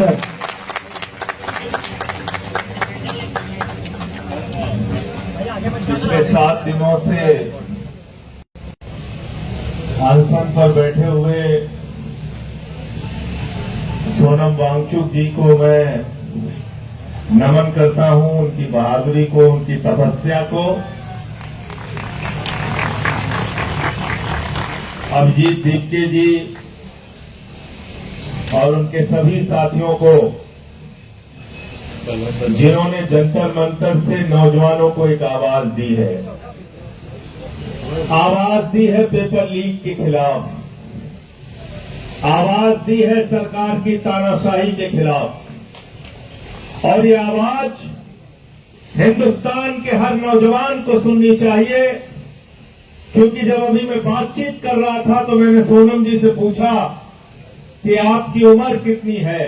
Sir पिछले 7 दिनों से अनशन पर बैठे हुए सोनम वांगचुक जी को मैं नमन करता हूं, उनकी बहादुरी को, उनकी तपस्या को। अभिजीत दीपके जी और उनके सभी साथियों को, जिन्होंने जंतर मंतर से नौजवानों को एक आवाज दी है, आवाज दी है पेपर लीक के खिलाफ, आवाज दी है सरकार की तानाशाही के खिलाफ। और ये आवाज हिंदुस्तान के हर नौजवान को सुननी चाहिए, क्योंकि जब अभी मैं बातचीत कर रहा था तो मैंने सोनम जी से पूछा कि आपकी उम्र कितनी है,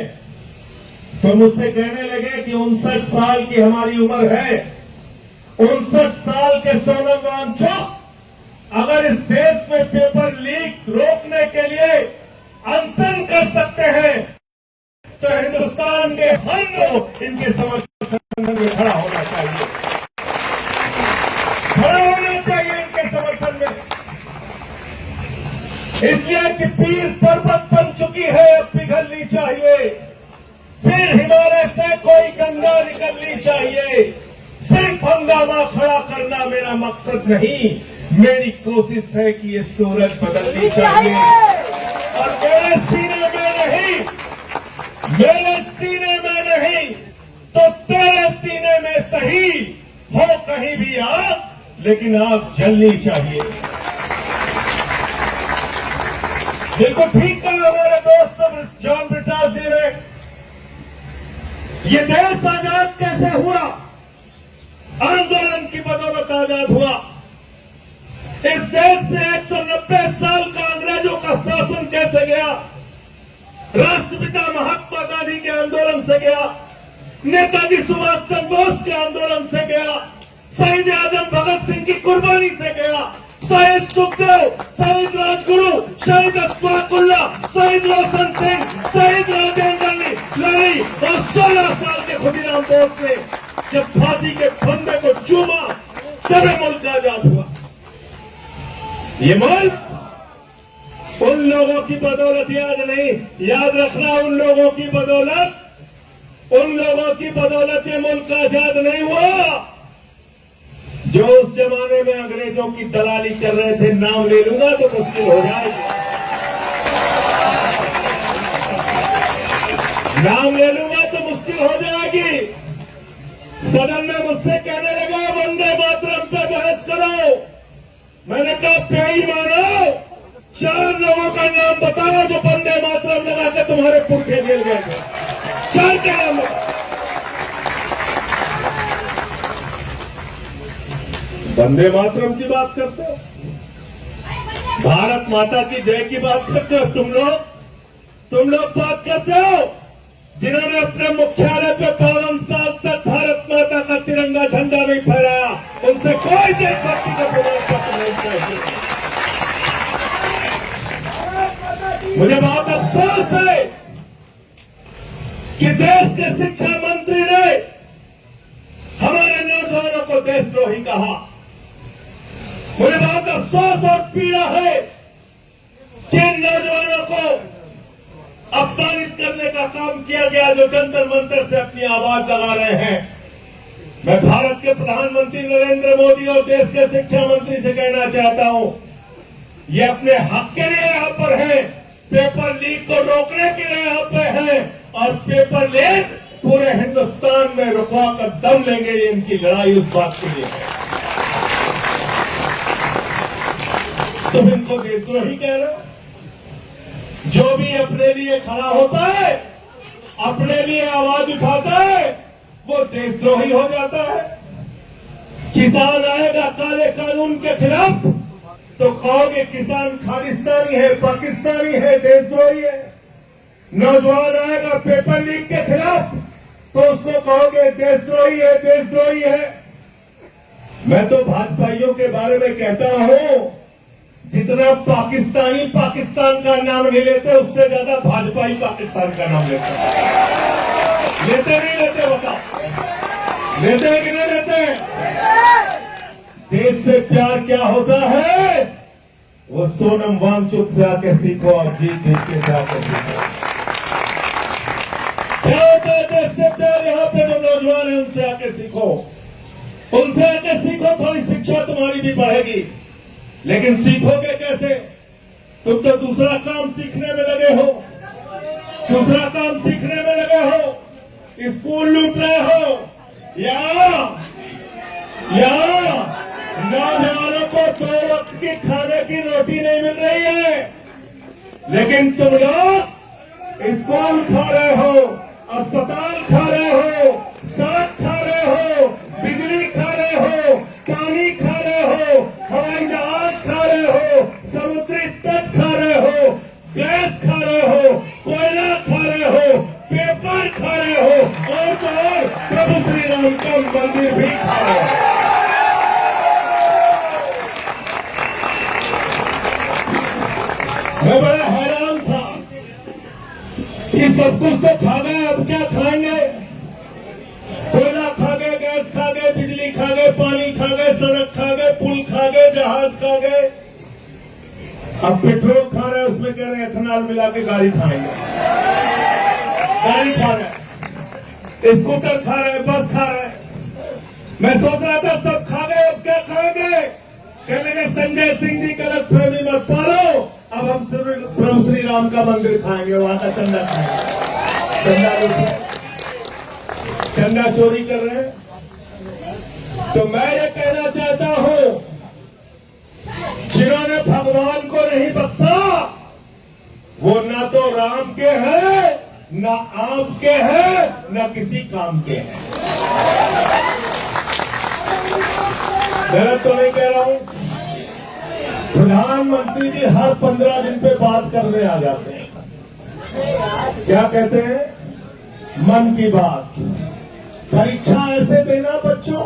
तो मुझसे कहने लगे कि 59 साल की हमारी उम्र है। 59 साल के सोनम वांगचुक अगर इस देश में पेपर लीक रोकने के लिए अनशन कर सकते हैं, तो हिंदुस्तान के हर लोग इनके समर्थन में खड़ा होना चाहिए, खड़ा होना चाहिए इनके समर्थन में। इसलिए कि पीर पर्वत बन चुकी है, अब पिघलनी चाहिए। फिर हिमालय से कोई गंगा निकलनी चाहिए। सिर्फ हंगामा खड़ा करना मेरा मकसद नहीं, मेरी कोशिश है कि ये सूरज बदलनी चाहिए। और मेरे सीने में नहीं, मेरे सीने में नहीं तो तेरे सीने में सही हो कहीं भी आग, लेकिन आग जलनी चाहिए। बिल्कुल ठीक कहा हमारे दोस्त जॉन ब्रिटास जी ने। ये देश आजाद कैसे हुआ? आंदोलन की बदौलत आजाद हुआ। इस देश से 190 साल का अंग्रेजों का शासन कैसे गया? राष्ट्रपिता महात्मा गांधी के आंदोलन से गया, नेताजी सुभाष चंद्र बोस के आंदोलन से गया, शहीद आजम भगत सिंह की कुर्बानी से गया, शहीद सुखदेव, शहीद राजगुरु, शहीद अशफाकुल्ला, शहीद रोशन सिंह, शहीद राजेंद्र लड़ी और 16 साल के खुदीराम बोस ने जब फांसी के फंदे को चूमा तब मुल्क आजाद हुआ। ये मुल्क उन लोगों की बदौलत याद नहीं, याद रखना, उन लोगों की बदौलत, उन लोगों की बदौलत ये मुल्क आजाद नहीं हुआ जो उस जमाने में अंग्रेजों की दलाली कर रहे थे। नाम ले लूंगा तो मुश्किल हो जाएगी, नाम ले लूंगा तो मुश्किल हो जाएगी। सदन में मुझसे कहने लगा वंदे मातरम पे बहस करो। मैंने कहा पे ही मानो, 4 लोगों का नाम बताओ जो वंदे मातरम लगा के तुम्हारे पुरखे जेल गए थे। 4 के नाम बताओ। वंदे मातरम की बात करते हो, भारत माता की जय की बात करते हो, तुम लोग बात करते हो जिन्होंने अपने मुख्यालय पे 52 साल तक भारत माता का तिरंगा झंडा नहीं फहराया। उनसे कोई देशभक्ति का प्रमाण पत्र नहीं चाहिए। मुझे बहुत अफसोस है कि देश के शिक्षा मंत्री ने हमारे नौजवानों को देशद्रोही कहा। मुझे बहुत अफसोस और पीड़ा है कि इन नौजवानों को अपमानित करने का काम किया गया जो जंतर मंतर से अपनी आवाज लगा रहे हैं। मैं भारत के प्रधानमंत्री नरेंद्र मोदी और देश के शिक्षा मंत्री से कहना चाहता हूं, ये अपने हक के लिए यहां पर है, पेपर लीक को रोकने के लिए यहां पर है, और पेपर लीक पूरे हिंदुस्तान में रुकवा कर दम लेंगे। ये इनकी लड़ाई उस बात के लिए है। तुम इनको देशद्रोही कह रहे हो? जो भी अपने लिए खड़ा होता है, अपने लिए आवाज उठाता है, वो देशद्रोही हो जाता है। किसान आएगा काले कानून के खिलाफ तो कहोगे किसान खालिस्तानी है, पाकिस्तानी है, देशद्रोही है। नौजवान आएगा पेपर लीक के खिलाफ तो उसको कहोगे देशद्रोही है, देशद्रोही है। मैं तो भाजपाइयों के बारे में कहता हूं, जितना पाकिस्तानी पाकिस्तान का नाम नहीं लेते उससे ज्यादा भाजपा ही पाकिस्तान का नाम लेते नहीं लेते बताओ, लेते कि नहीं लेते? देश से प्यार क्या होता है वो सोनम वांगचुक से आके सीखो और जीत के से आके सीखो। क्या होता है देश से प्यार? यहाँ पे जो नौजवान है उनसे आके सीखो, उनसे आके सीखो, थोड़ी शिक्षा तुम्हारी भी बढ़ेगी। लेकिन सीखोगे कैसे? तुम तो दूसरा काम सीखने में लगे हो, दूसरा काम सीखने में लगे हो, स्कूल लूट रहे हो, या नौजवानों को 2 वक्त की खाने की रोटी नहीं मिल रही है, लेकिन तुम लोग स्कूल खा रहे हो, अस्पताल खा रहे हो, सड़क खा रहे हो, बिजली खा रहे हो, पानी खा रहे हो, हवाई जहाज खा रहे हो, समुद्री तट खा रहे हो, गैस खा रहे हो, कोयला खा रहे हो, पेपर खा रहे हो, और तो और प्रभु श्री राम का मंदिर भी खा रहे हो। मैं बड़ा हैरान था कि सब कुछ तो खा गए, अब क्या खाएंगे? कोयला खा गए, गैस खा गए, बिजली खा गए, पानी खा गए, सड़क खा गए, पुल खा गए, जहाज खा गए, अब पेट्रोल खा रहे हैं, उसमें कह रहे हैं एथेनॉल मिला के गाड़ी खाएंगे। गाड़ी खा रहे, स्कूटर खा रहे, बस खा रहे। मैं सोच रहा था सब खा गए, अब क्या खाएंगे? कहने के संजय सिंह जी गलत फहमी मत पालो, अब हम प्रभु श्री राम का मंदिर खाएंगे, वहां का चंदा खाएंगे। चंदा चोरी कर रहे हैं। तो मैं ये कहना चाहता हूं, जिन्होंने भगवान को नहीं बख्शा वो ना तो राम के हैं, ना आप के हैं, ना किसी काम के हैं। गलत तो नहीं कह रहा हूं? प्रधानमंत्री जी हर 15 दिन पे बात करने आ जाते हैं। क्या कहते हैं? मन की बात। परीक्षा ऐसे देना बच्चों,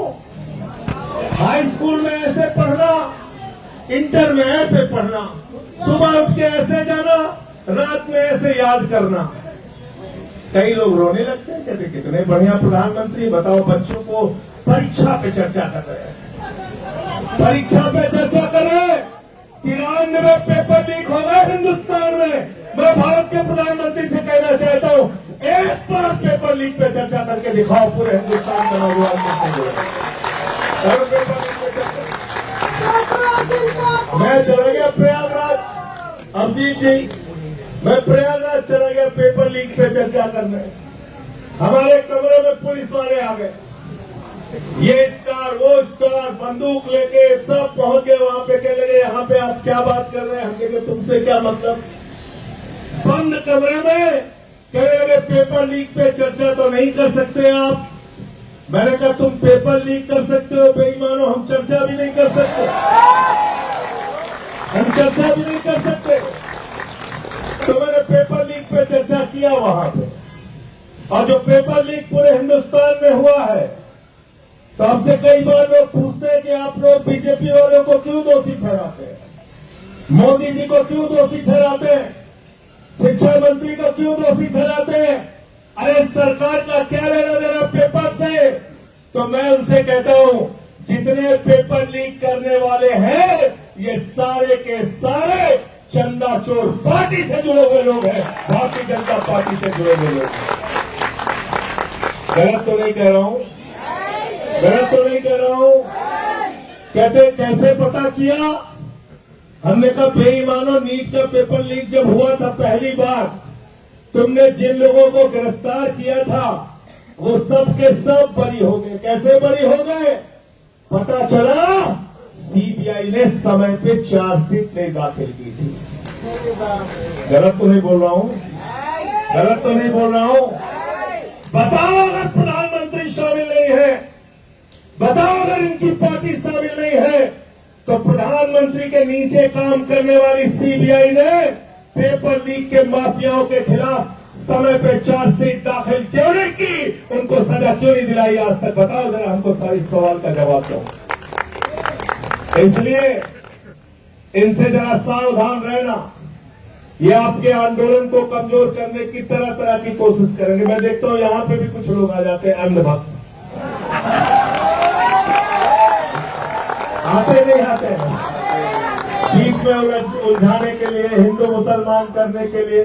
हाई स्कूल में ऐसे पढ़ना, इंटर में ऐसे पढ़ना, सुबह उठ के ऐसे जाना, रात में ऐसे याद करना। कई लोग रोने लगते हैं, कहते कितने बढ़िया प्रधानमंत्री, बताओ बच्चों को परीक्षा पे चर्चा कर रहे हैं, परीक्षा पे चर्चा कर रहे हैं। 93 पेपर लीक हो गए हिंदुस्तान में। मैं भारत के प्रधानमंत्री से कहना चाहता हूं, एक बार पेपर लीक पे चर्चा करके दिखाओ पूरे हिंदुस्तान का नौजवान पेपर लीक पे चर्चा। मैं चला गया प्रयागराज, अभिजीत जी, मैं प्रयागराज चला गया पेपर लीक पे चर्चा करने। हमारे कमरे में पुलिस वाले आ गए, ये स्टार वो स्टार, बंदूक लेके सब पहुंच गए वहां पे। कह लगे यहाँ पे आप क्या बात कर रहे हैं? हम कहे तुमसे क्या मतलब? बंद कमरे में कहने लगे पेपर लीक पे चर्चा तो नहीं कर सकते आप। मैंने कहा तुम पेपर लीक कर सकते हो बेईमानो, हम चर्चा भी नहीं कर सकते, हम चर्चा भी नहीं कर सकते। तो मैंने पेपर लीक पे चर्चा किया वहां पे, और जो पेपर लीक पूरे हिंदुस्तान में हुआ है, तो हमसे कई बार लोग पूछते हैं कि आप लोग बीजेपी वालों को क्यों दोषी ठहराते हैं, मोदी जी को क्यों दोषी ठहराते हैं, शिक्षा मंत्री को क्यों दोषी ठहराते हैं? अरे सरकार का क्या लेना देना पेपर से? तो मैं उनसे कहता हूं, जितने पेपर लीक करने वाले हैं ये सारे के सारे चंदा चोर पार्टी से जुड़े हुए लोग हैं, भारतीय जनता पार्टी से जुड़े हुए लोग। गलत तो नहीं कह रहा हूं? गलत तो नहीं कह रहा हूं? कहते कैसे पता किया? हमने कहा बेईमानों, नीट का पेपर लीक जब हुआ था पहली बार, तुमने जिन लोगों को गिरफ्तार किया था वो सब के सब बरी हो गए। कैसे बरी हो गए? पता चला सीबीआई ने समय पे चार्जशीट नहीं दाखिल की थी। गलत तो नहीं बोल रहा हूं? गलत तो नहीं बोल रहा हूं? बताओ अगर प्रधानमंत्री शामिल नहीं है, बताओ अगर इनकी पार्टी शामिल नहीं है, तो प्रधानमंत्री के नीचे काम करने वाली सीबीआई ने पेपर लीक के माफियाओं के खिलाफ समय पे चार्जशीट दाखिल क्यों नहीं की? उनको सजा क्यों नहीं दिलाई आज तक? बताओ जरा हमको सारी सवाल का जवाब दो। इनसे जरा सावधान रहना। ये आपके आंदोलन को कमजोर करने की तरह तरह की कोशिश करेंगे। मैं देखता हूं यहां पे भी कुछ लोग आ जाते हैं अंधभक्त। आते नहीं आते हैं बीच में उलझाने के लिए, हिंदू मुसलमान करने के लिए।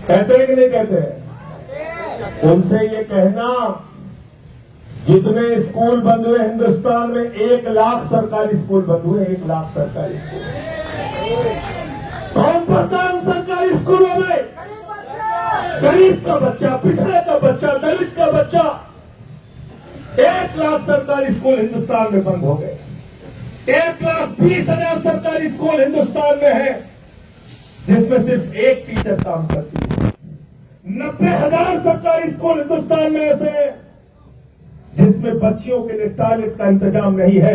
कहते हैं कि नहीं कहते हैं? उनसे ये कहना, जितने स्कूल बंद हुए हिंदुस्तान में, 1 लाख सरकारी स्कूल बंद हुए। 1 लाख सरकारी स्कूल। कौन पढ़ता है उन सरकारी स्कूलों में? गरीब का बच्चा, पिछड़े का बच्चा, दलित का बच्चा। 1 लाख सरकारी स्कूल हिंदुस्तान में बंद हो गए। 1,20,000 सरकारी स्कूल हिंदुस्तान में है, जिसमें सिर्फ एक टीचर काम करती है। 90,000 सरकारी स्कूल हिंदुस्तान में ऐसे हैं जिसमें बच्चियों के लिए टॉयलेट का इंतजाम नहीं है।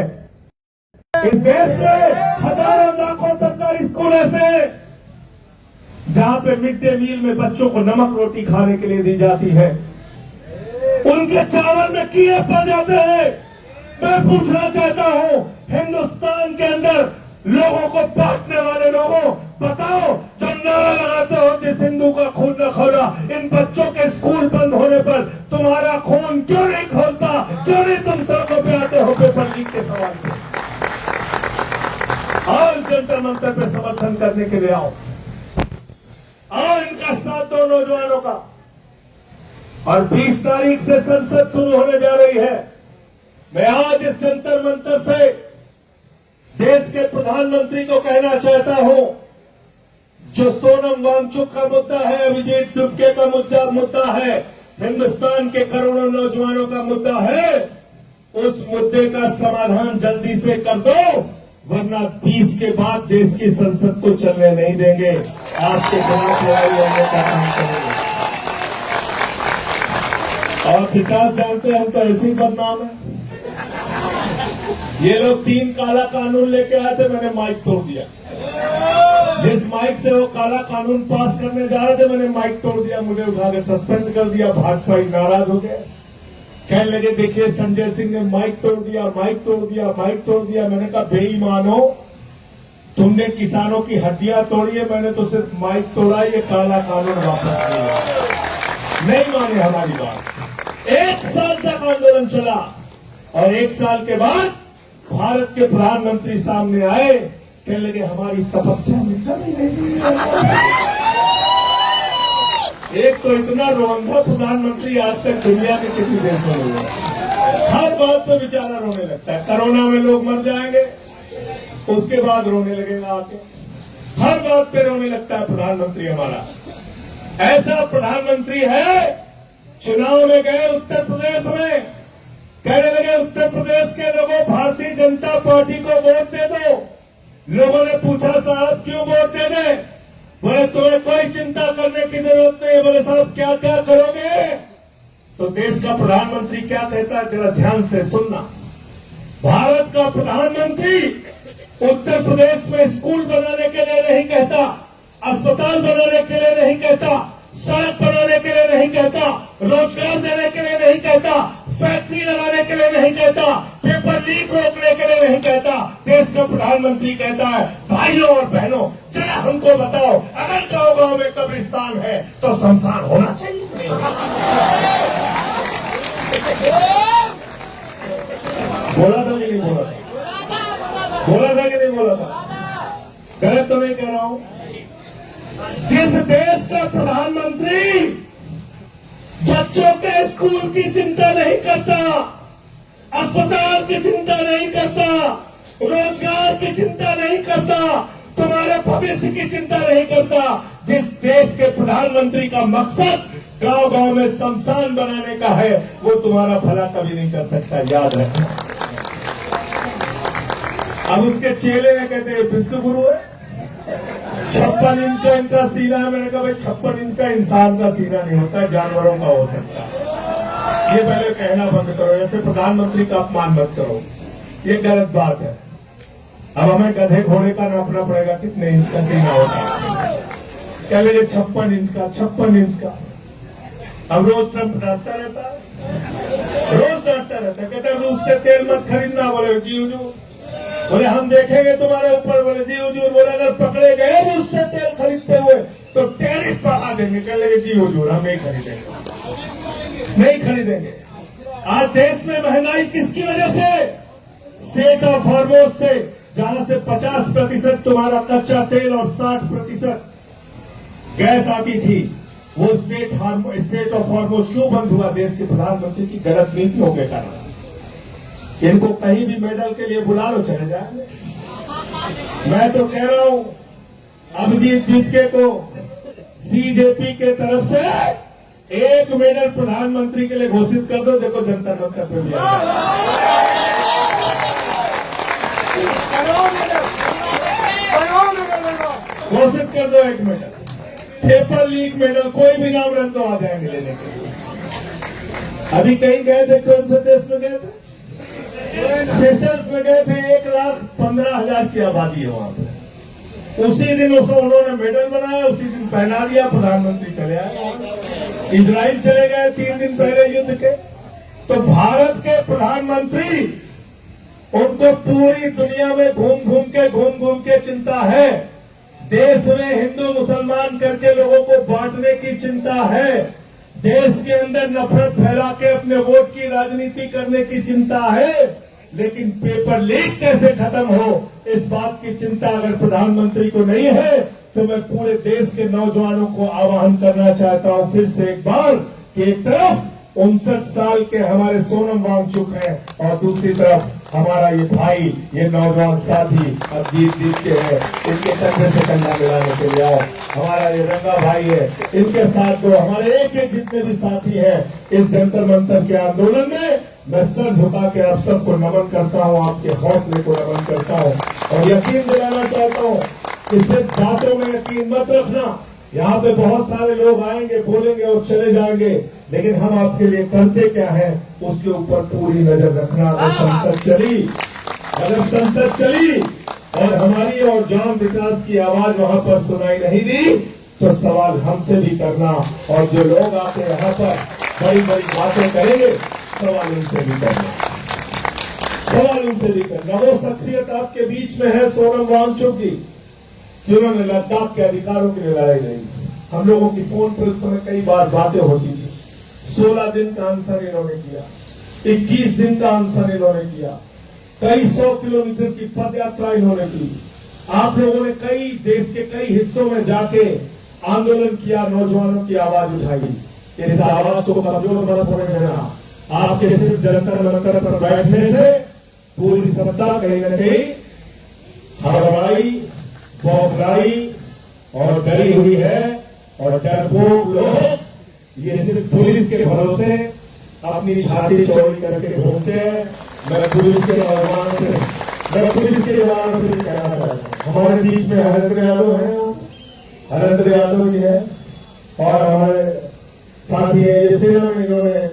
इस देश में हजारों लाखों सरकारी स्कूल ऐसे हैं जहां पे मिड डे मील में बच्चों को नमक रोटी खाने के लिए दी जाती है। उनके चावल में कीड़े पड़ जाते हैं। मैं पूछना चाहता हूं, हिंदुस्तान के अंदर लोगों को बांटने वाले लोगों, बताओ, जो नारा लगाते हो जिस हिंदू का खून न खोला, इन बच्चों के स्कूल बंद होने पर तुम्हारा खून क्यों नहीं खोलता? क्यों नहीं तुम सड़कों पे आते हो पेपर लीक के सवाल पे? और जंतर मंतर पे समर्थन करने के लिए आओ, और इनका साथ दो नौजवानों का। और 20 तारीख से संसद शुरू होने जा रही है। मैं आज इस जंतर मंतर से देश के प्रधानमंत्री को कहना चाहता हूं, जो सोनम वांगचुक का मुद्दा है, अभिजीत डुबके का मुद्दा है, हिंदुस्तान के करोड़ों नौजवानों का मुद्दा है, उस मुद्दे का समाधान जल्दी से कर दो, वरना 20 के बाद देश की संसद को चलने नहीं देंगे। आपके खिलाफ लड़ाई लड़ने का काम करेंगे। और विकास जानते हैं, हम तो ऐसे ही बदनाम है। ये लोग 3 काला कानून लेके आए थे, मैंने माइक तोड़ दिया। जिस माइक से वो काला कानून पास करने जा रहे थे, मैंने माइक तोड़ दिया। मुझे उठा के सस्पेंड कर दिया। भाजपा नाराज हो गए, कहने लगे देखिए संजय सिंह ने माइक तोड़ दिया, माइक तोड़ दिया, माइक तोड़ दिया। मैंने कहा बेईमानो, तुमने किसानों की हड्डियां तोड़ी है, मैंने तो सिर्फ माइक तोड़ा, ये काला कानून वापस लिया। नहीं माने हमारी बात। 1 साल तक आंदोलन चला और 1 साल के बाद भारत के प्रधानमंत्री सामने आए, कहने लगे हमारी तपस्या में कमी नहीं। एक तो इतना रोंधा प्रधानमंत्री आज तक दुनिया के किसी देश में नहीं है। हर बात पे बेचारा रोने लगता है। कोरोना में लोग मर जाएंगे, उसके बाद रोने लगेगा आके। हर बात पे रोने लगता है प्रधानमंत्री हमारा। ऐसा प्रधानमंत्री है, चुनाव में गए उत्तर प्रदेश में, कहने लगे उत्तर प्रदेश के लोगों भारतीय जनता पार्टी को वोट दे दो। लोगों ने पूछा साहब क्यों वोट दे दे? बोले तुम्हें कोई चिंता करने की जरूरत नहीं। बोले साहब क्या क्या करोगे? तो देश का प्रधानमंत्री क्या कहता है, जरा ध्यान से सुनना। भारत का प्रधानमंत्री उत्तर प्रदेश में स्कूल बनाने के लिए नहीं कहता, अस्पताल बनाने के लिए नहीं कहता, सड़क बनाने के लिए नहीं कहता, रोजगार देने के लिए नहीं कहता, फैक्ट्री लगाने के लिए नहीं कहता, पेपर लीक रोकने के लिए नहीं कहता। देश का प्रधानमंत्री कहता है भाइयों और बहनों, जरा हमको बताओ, अगर गांव-गांव में कब्रिस्तान है तो शमशान होना चाहिए। बोला था कि नहीं बोला था? बोला था कि नहीं बोला था? गलत तो नहीं कह रहा हूं। जिस देश का प्रधानमंत्री बच्चों के स्कूल की चिंता नहीं करता, अस्पताल की चिंता नहीं करता, रोजगार की चिंता नहीं करता, तुम्हारे भविष्य की चिंता नहीं करता, जिस देश के प्रधानमंत्री का मकसद गांव-गांव में शमशान बनाने का है, वो तुम्हारा भला कभी नहीं कर सकता, याद रखना। अब उसके चेले ने कहते हैं विश्व गुरु है, 56 इंच का इनका सीना है। मैंने कहा भाई 56 इंच का इंसान का सीना नहीं होता, जानवरों का हो सकता है। ये पहले कहना बंद करो, ऐसे प्रधानमंत्री का अपमान मत करो, ये गलत बात है। अब हमें गधे घोड़े का नापना पड़ेगा कितने इंच का सीना होता है। क्या लगे 56 इंच का, 56 इंच का। अब रोज ट्रंप डांटता रहता है, रोज डांटता रहता है, कहता है रूस से तेल मत खरीदना। बोले जी हुजूर, बोले हम देखेंगे तुम्हारे ऊपर। बोले जी हुजूर। बोले अगर पकड़े गए मुझसे तेल खरीदते हुए तो टैरिफ बढ़ा देंगे। कह लगे जी हुजूर हम नहीं खरीदेंगे, नहीं खरीदेंगे। आज देश में महंगाई किसकी वजह से? स्टेट ऑफ हॉर्मोज से, जहां से 50% तुम्हारा कच्चा तेल और 60% गैस आती थी। वो स्टेट ऑफ हॉर्मोज क्यों बंद हुआ? देश के प्रधानमंत्री की गलत नीतियों के कारण। इनको कहीं भी मेडल के लिए बुला लो, चले जाएंगे। मैं तो कह रहा हूं अभिजीत दीपके को सीजेपी के तरफ से 1 मेडल प्रधानमंत्री के लिए घोषित कर दो। देखो जंतर मंतर पे भी घोषित कर दो 1 मेडल। पेपर लीक मेडल, कोई भी नाम रख दो, आ जाएंगे लेने के लिए। अभी कहीं गए थे, कौन से देश में गए थे? सेशल्स में गए थे। 1,15,000 की आबादी है वहां पे। उसी दिन उसको उन्होंने मेडल बनाया, उसी दिन पहना दिया, प्रधानमंत्री चले आए। इजराइल चले गए 3 दिन पहले युद्ध के। तो भारत के प्रधानमंत्री, उनको पूरी दुनिया में घूम घूम के चिंता है। देश में हिंदू मुसलमान करके लोगों को बांटने की चिंता है। देश के अंदर नफरत फैला के अपने वोट की राजनीति करने की चिंता है। लेकिन पेपर लीक कैसे खत्म हो, इस बात की चिंता अगर प्रधानमंत्री को नहीं है, तो मैं पूरे देश के नौजवानों को आह्वान करना चाहता हूं फिर से एक बार कि एक तरफ 59 साल के हमारे सोनम वांगचुक हैं और दूसरी तरफ हमारा ये भाई, ये नौजवान साथी अभिजीत के हैं। इनके कंधे से कंधा मिलाने के लिए आओ। हमारा ये रंगा भाई है, इनके साथ दो। हमारे एक जितने भी साथी हैं इस जंतर मंतर के आंदोलन में, मैं सर झुका के आप सबको नमन करता हूं, आपके हौसले को नमन करता हूं और यकीन दिलाना चाहता हूं कि सिर्फ बातों में यकीन मत रखना। यहाँ पे बहुत सारे लोग आएंगे, बोलेंगे और चले जाएंगे, लेकिन हम आपके लिए करते क्या है उसके ऊपर पूरी नजर रखना। अगर संसद चली और हमारी और जॉन विकास की आवाज वहां पर सुनाई नहीं दी, तो सवाल हमसे भी करना। और जो लोग आके यहाँ पर बड़ी बड़ी बातें करेंगे, सवाल उनसे भी करना, सवाल उनसे भी करना। वो शख्सियत आपके बीच में है सोनम वांगचुक जी, जिन्होंने लद्दाख के अधिकारों के लिए लड़ाई लड़ी। हम लोगों की फोन पर उस समय कई बार बातें होती थी। 16 दिन का अनशन इन्होंने किया, 21 दिन का अनशन इन्होंने किया, कई 100 किलोमीटर की पद यात्रा इन्होंने की। आप लोगों ने कई देश के कई हिस्सों में जाके आंदोलन किया, नौजवानों की आवाज उठाई। इस आवाज को कमजोर मत होने देना। आपके सिर्फ जंतर मंतर पर बैठने से पूरी सत्ता कहीं न कहीं हड़बड़ाई, बौखलाई और डरी हुई है। और डरपोक लोग ये सिर्फ पुलिस के भरोसे अपनी छाती चौड़ी करके घूमते हैं। मैं पुलिस के जवानों से भी कहना चाहता हूँ, हमारे बीच में हरेंद्र यादव है, हरेंद्र यादव जी है और हमारे साथी है। ये सेना में इन्होंने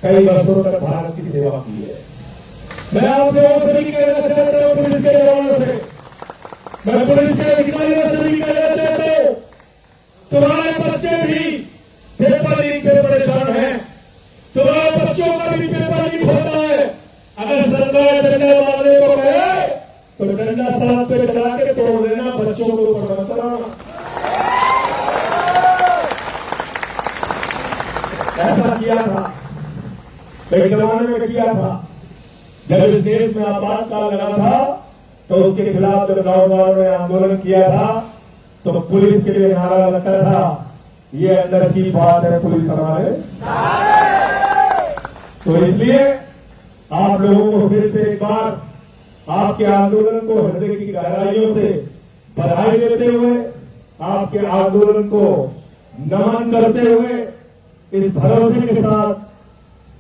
कई वर्षों तक भारत की सेवा की है। मैं आप लोगों से भी कहना चाहता हूँ, पुलिस के जवानों से, मैं पुलिस के अधिकारियों से भी कहना चाहता हूं, तुम्हारे बच्चे भी पेपर लीक से परेशान हैं। तुम्हारे बच्चों का भी पेपर लीक होता है। अगर सरकार डंडा मारने को कहे तो डंडा सड़क पे चला के तोड़ देना, बच्चों को ऊपर मत चलाना। ऐसा किया था, एक जमाने में किया था। जब इस देश में आपातकाल लगा था तो उसके खिलाफ जब नौजवानों ने आंदोलन किया था तो पुलिस के लिए नारा लगता था, ये अंदर की बात है पुलिस हमारे। तो इसलिए आप लोगों को फिर से एक बार आपके आंदोलन को हृदय की गहराइयों से बधाई देते हुए, आपके आंदोलन को नमन करते हुए, इस भरोसे के साथ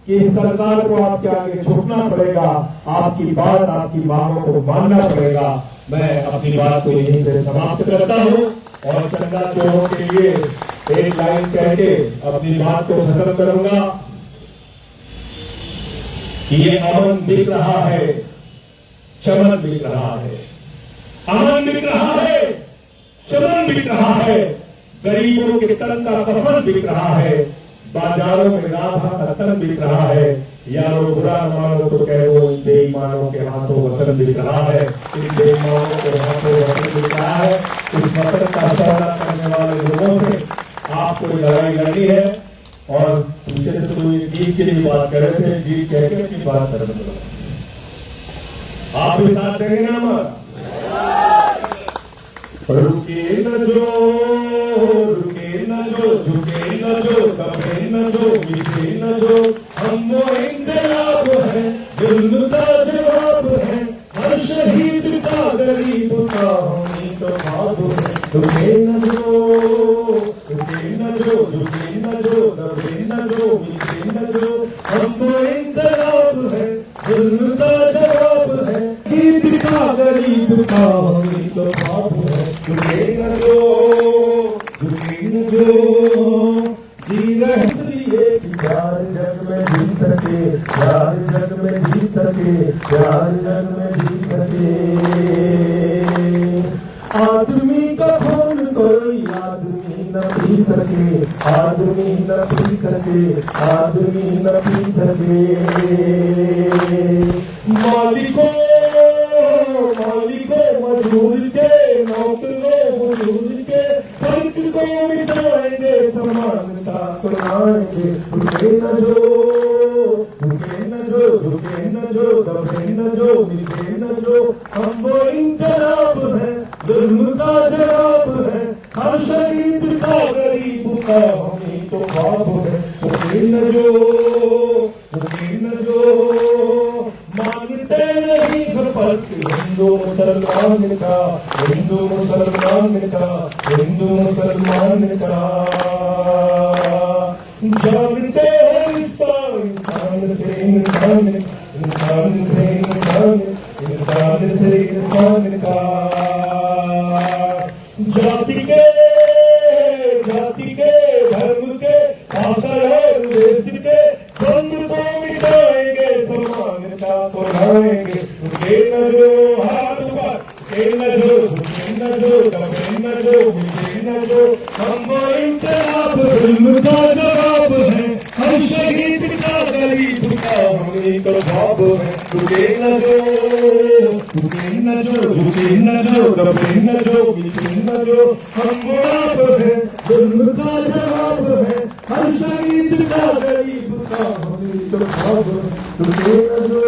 कि सरकार को आपके आगे झुकना पड़ेगा, आपकी बात, आपकी मांगों को मानना पड़ेगा, मैं अपनी बात को यहीं पे समाप्त करता हूं और चंदा चोरों के लिए एक लाइन कह के अपनी बात को खत्म करूंगा कि ये अमन बिक रहा है, चमन बिक रहा है, अमन बिक रहा है, चमन बिक रहा है, गरीबों के तन का कफन बिक रहा है, बाजारों में राधा का तन बिक रहा है। यारो बुरा न मानो तो कह दो इन बेईमानों के हाथों वतन बिक रहा है, इन बेईमानों के हाथों वतन बिक रहा है। इस वतन का सौदा करने वाले लोगों से आपको लड़ाई लड़नी है। और पीछे से कोई जीत की भी बात कर रहे थे, जीत कह के अपनी बात कर रहे थे, आप भी साथ देंगे ना हमारा? रुके न जो, रुके न जो, झुके न जो, दबे न जो, मिटे न जो, हम वो इंकलाब है, जुल्म का जवाब है, हर शहीद का गरीब का हम तो ख्वाब है। रुके न जो, रुके न जो, झुके न जो, दबे न जो, मिटे न जो, हम वो इंकलाब है, जुल्म का जवाब है, गरीब का गरीब का हम तो ख्वाब है। रुके न जो, रुके न जो, जी रहे इसलिए कि प्यार जग में जी सके, प्यार जग में जी सके, प्यार जग में जी सके। आदमी का खून कोई आदमी न पी सके, आदमी न पी सके, आदमी न पी सके। मालिकों, मालिकों मजदूर के, नौकरों मजदूर के, फर्क को मिटाएंगे, समानता करवाएंगे। रुके न जो, रुके न जो, रुके न जो, दबे न जो, मिटे न जो, हम वो इंकलाब है, जुल्म का जवाब है, हर शहीद का गरीब का हमी तो ख्वाब है। रुके न जो, रुके न जो, मांगते नहीं फर्क हिंदू मुसलमान का, हिंदू मुसलमान का, हिंदू मुसलमान का। जानते हैं इसका इंसान से इंसान, इंसान से इंसान, इंसान से इंसान का। जाति के, जाति के, धर्म के, भाषा और देश के द्वंद्व को मिटाएंगे, समानता को लाएंगे। रुके न जो, हाथ ऊपर, रुके न जो, रुके न जो, दबे न जो, मिटे न जो, हम वो इंकलाब जुल्म का जवाब है, हर शहीद का गरीब का हमी तो ख्वाब है। रुके न जो, रुके न जो, रुके न जो, दबे न जो, मिटे न जो, हम वो आप है, जुल्म का जवाब है, हर शहीद का गरीब का हमी तो ख्वाब है। रुके न जो,